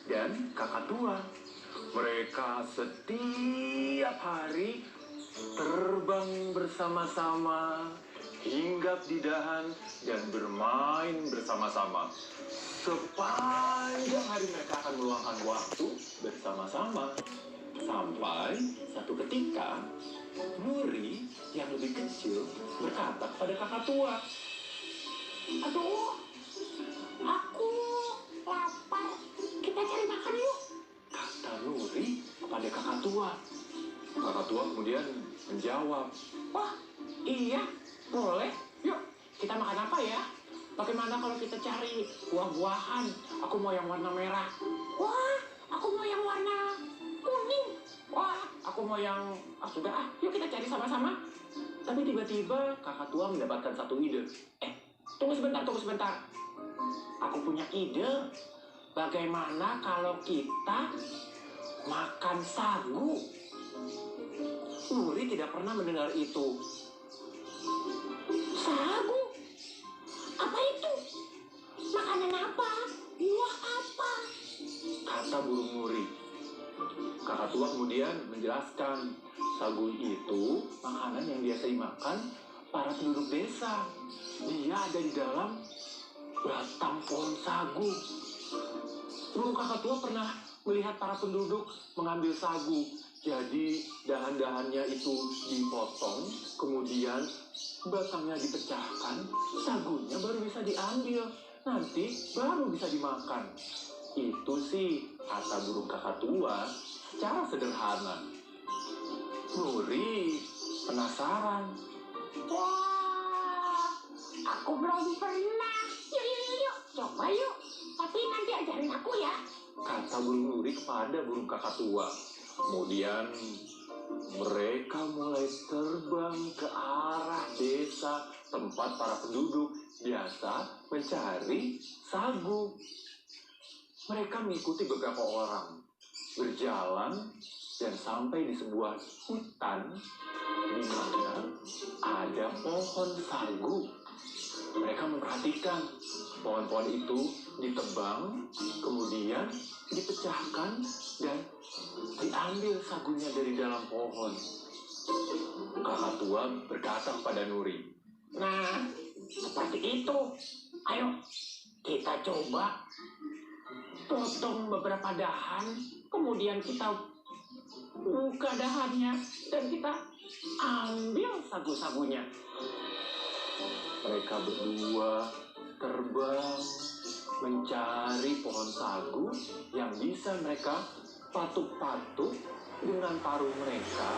Dan kakak tua. Mereka setiap hari terbang bersama-sama, hinggap di dahan, dan bermain bersama-sama. Sepanjang hari mereka akan meluangkan waktu bersama-sama. Sampai satu ketika, Nuri yang lebih kecil berkata kepada kakak tua, Aduh, aku lapar. Kita cari makan yuk. kata Nuri kepada kakak tua. Kakak tua kemudian menjawab, Wah, iya, boleh. Yuk, kita makan apa ya? Bagaimana kalau kita cari buah-buahan? Aku mau yang warna merah. Wah, aku mau yang warna kuning. Wah, aku mau yang... sudah, yuk kita cari sama-sama. tapi tiba-tiba kakak tua mendapatkan satu ide. Tunggu sebentar. Aku punya ide. Bagaimana kalau kita makan sagu? Nuri tidak pernah mendengar itu. Sagu? Apa itu? Makanan apa? Buah apa? Kata burung Nuri. Kakak tua kemudian menjelaskan, sagu itu makanan yang biasa dimakan para penduduk desa. Dia ada di dalam batang pohon sagu. Burung kakak tua pernah melihat para penduduk mengambil sagu. Jadi dahan-dahannya itu dipotong, kemudian batangnya dipecahkan, sagunya baru bisa diambil. Nanti baru bisa dimakan. Itu sih kata burung kakak tua secara sederhana. Nuri penasaran. Wah, aku belum pernah. Yuk. Coba yuk. Tapi nanti ajarin aku ya. Kata burung Nuri kepada burung kakak tua. Kemudian mereka mulai terbang ke arah desa tempat para penduduk biasa mencari sagu. Mereka mengikuti beberapa orang, berjalan dan sampai di sebuah hutan di mana ada pohon sagu. Mereka memperhatikan pohon-pohon itu ditebang, kemudian dipecahkan dan diambil sagunya dari dalam pohon. Kakak tua berkata kepada Nuri, Nah, seperti itu. Ayo, kita coba potong beberapa dahan, kemudian kita buka dahannya, dan kita ambil sagu-sagunya. mereka berdua terbang mencari pohon sagu yang bisa mereka patuk-patuk dengan paruh mereka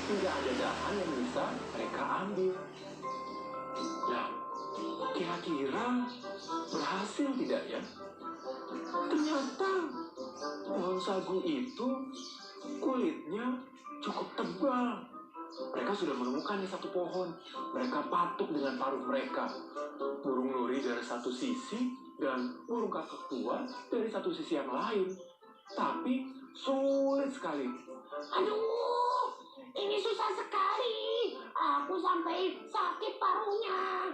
hingga ada dahan yang bisa mereka ambil. Nah, kira-kira berhasil tidak ya? Ternyata pohon sagu itu kulitnya cukup tebal. Mereka sudah menemukan di satu pohon. Mereka patuk dengan paruh mereka. Burung Nuri dari satu sisi dan burung kakak tua dari satu sisi yang lain. Tapi sulit sekali. Aduh, ini susah sekali. Aku sampai sakit paruhnya.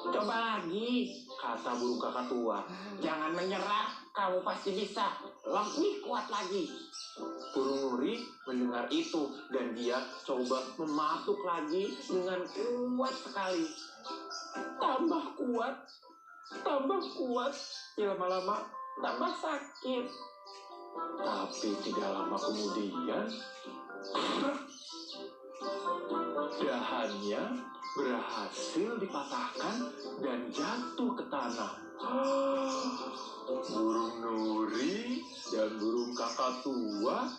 Coba lagi, Kata burung kakak tua. jangan menyerah. Kamu pasti bisa. Lebih kuat lagi. Burung Nuri mendengar itu dan dia coba mematuk lagi dengan kuat sekali. Tambah kuat. Ya lama-lama tambah sakit. Tapi tidak lama kemudian, dahannya berhasil dipatahkan dan jatuh ke tanah. Burung Nuri dan burung kakak tua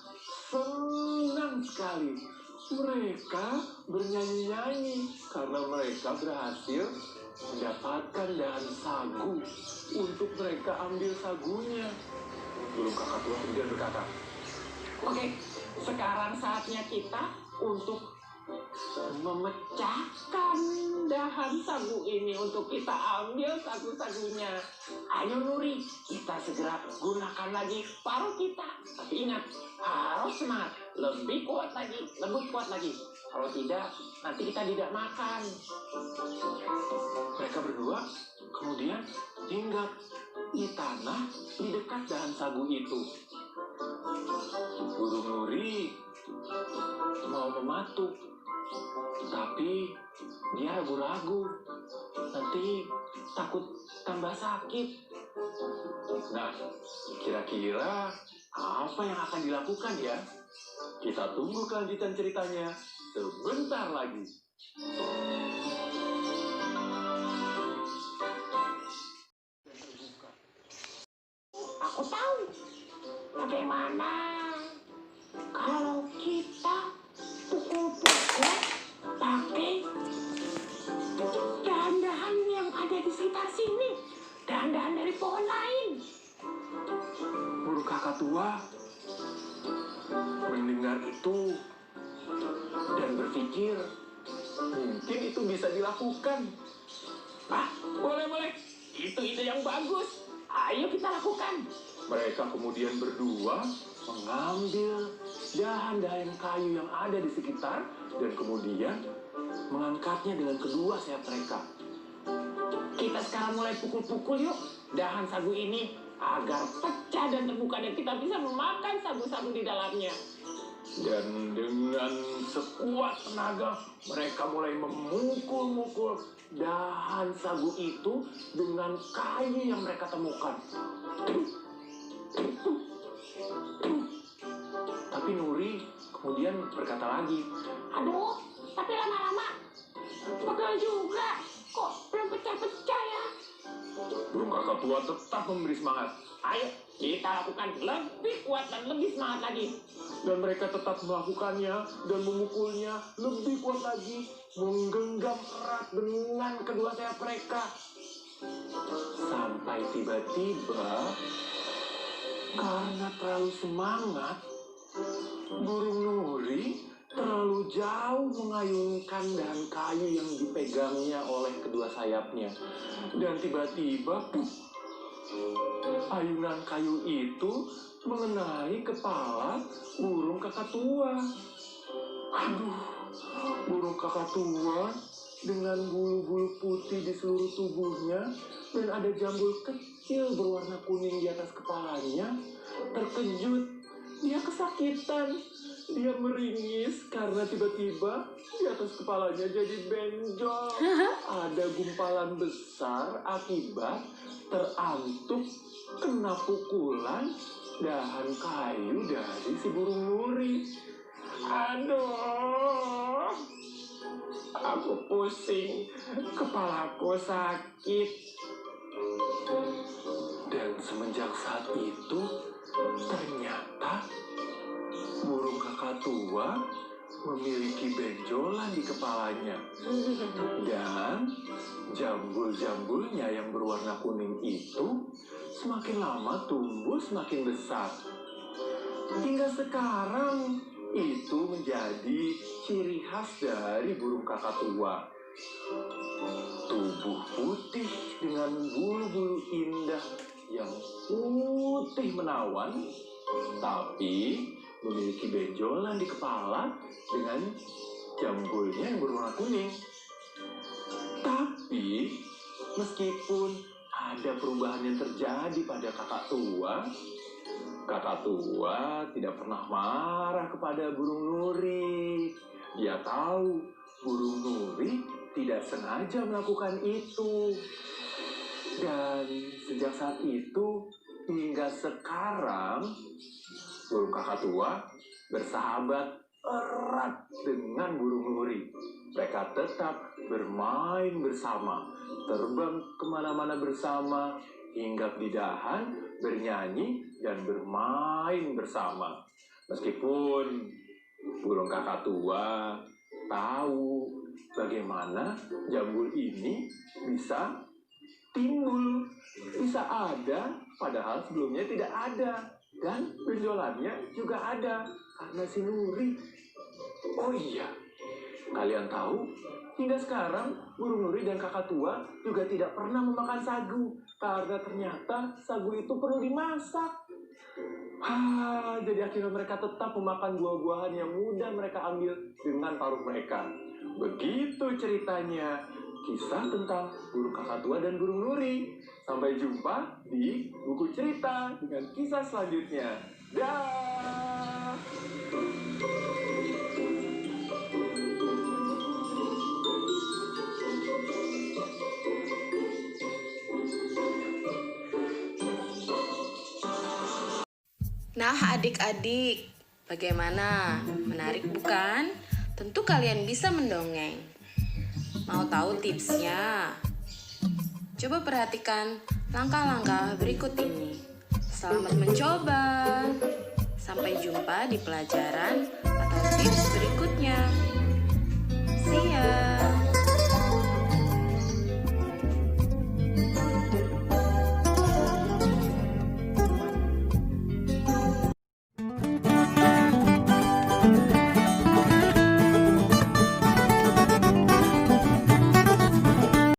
senang sekali. Mereka bernyanyi-nyanyi karena mereka berhasil mendapatkan dahan sagu untuk mereka ambil sagunya. Burung kakak tua kemudian berkata, Oke, sekarang saatnya kita untuk memecahkan dahan sagu ini untuk kita ambil sagu-sagunya. Ayo Nuri, kita segera gunakan lagi paruh kita. Tapi ingat, harus semangat, lebih kuat lagi, lebih kuat lagi. Kalau tidak, nanti kita tidak makan. Mereka berdua kemudian hinggap di tanah di dekat dahan sagu itu. Burung Nuri mau mematuk, tapi dia ragu-ragu. Nanti takut tambah sakit. Nah, kira-kira apa yang akan dilakukan ya? Kita tunggu kelanjutan ceritanya sebentar lagi. Aku tahu bagaimana kalau kita pukul-pukul pakai dahan-dahan yang ada di sekitar sini, dahan-dahan dari pohon lain. Burung kakak tua mendengar itu dan berpikir mungkin itu bisa dilakukan. Boleh. Itu ide yang bagus. Ayo kita lakukan. Mereka kemudian berdua mengambil dahan-dahan kayu yang ada di sekitar dan kemudian mengangkatnya dengan kedua sayap mereka. Kita sekarang mulai pukul-pukul yuk dahan sagu ini agar pecah dan terbuka dan kita bisa memakan sagu-sagu di dalamnya. Dan dengan sekuat tenaga mereka mulai memukul-mukul dahan sagu itu dengan kayu yang mereka temukan. Tapi Nuri kemudian berkata lagi, Aduh, tapi lama-lama pegel juga. Kok belum pecah-pecah ya? burung kakak tua tetap memberi semangat. Ayo kita lakukan lebih kuat dan lebih semangat lagi. Dan mereka tetap melakukannya dan memukulnya lebih kuat lagi, menggenggam erat dengan kedua sayap mereka. Sampai tiba-tiba, karena terlalu semangat, burung Nuri terlalu jauh mengayunkan dahan kayu yang dipegangnya oleh kedua sayapnya. Dan tiba-tiba, ayunan kayu itu mengenai kepala burung kakak tua. Aduh, burung kakak tua dengan bulu-bulu putih di seluruh tubuhnya dan ada jambul kecil berwarna kuning di atas kepalanya terkejut. Dia kesakitan. Dia meringis karena tiba-tiba di atas kepalanya jadi benjol. Ada gumpalan besar akibat terantuk kena pukulan dahan kayu dari si burung Nuri. Aduh, aku pusing, kepalaku sakit. Dan semenjak saat itu, ternyata burung kakak tua memiliki benjolan di kepalanya. Dan jambul-jambulnya yang berwarna kuning itu semakin lama tumbuh semakin besar. Hingga sekarang itu menjadi ciri khas dari burung kakak tua. Tubuh putih dengan bulu-bulu indah yang putih menawan, tapi memiliki benjolan di kepala dengan jambulnya yang berwarna kuning. Tapi meskipun ada perubahan yang terjadi pada kakak tua tidak pernah marah kepada burung Nuri. Dia tahu burung Nuri tidak sengaja melakukan itu. Dan sejak saat itu hingga sekarang, burung kakak tua bersahabat erat dengan burung Nuri. Mereka tetap bermain bersama, terbang kemana-mana bersama, hinggap di dahan, bernyanyi, dan bermain bersama. Meskipun burung kakak tua tahu bagaimana jambul ini bisa timbul, bisa ada, padahal sebelumnya tidak ada. Dan benjolannya juga ada karena si Nuri. Oh iya, Kalian tahu, hingga sekarang burung nuri dan kakak tua juga tidak pernah memakan sagu karena ternyata sagu itu perlu dimasak. Jadi akhirnya mereka tetap memakan buah-buahan yang mudah mereka ambil dengan paruh mereka. Begitu ceritanya, kisah tentang burung kakak tua dan burung nuri. Sampai jumpa di buku cerita dengan kisah selanjutnya. Dah. Nah, adik-adik, bagaimana? Menarik bukan? Tentu kalian bisa mendongeng. Mau tahu tipsnya? Coba perhatikan langkah-langkah berikut ini. Selamat mencoba. Sampai jumpa di pelajaran atau tips berikutnya. See ya.